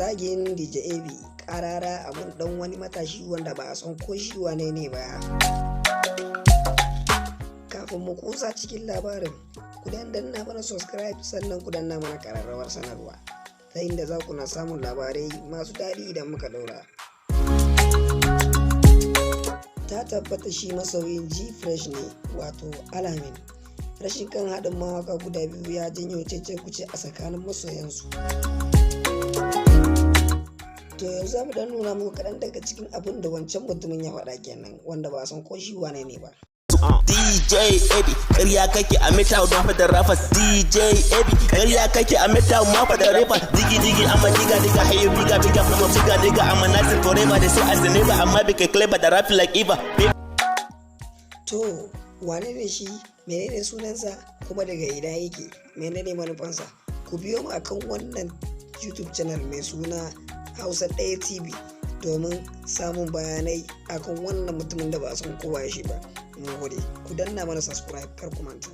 zagin DJ AB karara abun dan wani matashi wanda ba a san ko shi wane ne ba. Kafin mu kusa cikin labarin, ku danna mana subscribe sannan ku danna mana kararrawar sanarwa ta inda za ku na samun labarai masu daɗi idan muka daura. Ta tabbata shi masoyin G-Fresh ne wato Alamin. Rashin kan haɗin mawaka guda biyu ya janyo cece-kuce a tsakanin masoyansu. To yanzu za mu dan nuna muku kaɗan daga cikin abin da wancan mutumin ya faɗa kenan wanda ba san ko shi wane ne ba. DJ Eddie, ƙarya kake a meta don fadar rafa. DJ Eddie, ƙarya kake a meta ma fadar rafa. Digi amma diga hayo biga kuma diga amma nasir forever da sai azineba amma bika clever da rap like Eva. To wane ne shi, menene sunansa, kuma daga ina yake, menene manufansa? Ku biyo mu akan wannan YouTube channel mai suna Hausa Ɗaya TV domin samun bayanai akan wannan mutumin da ba san kowa shi ba. Mun gode, ku danna mana subscribe kar ku manta.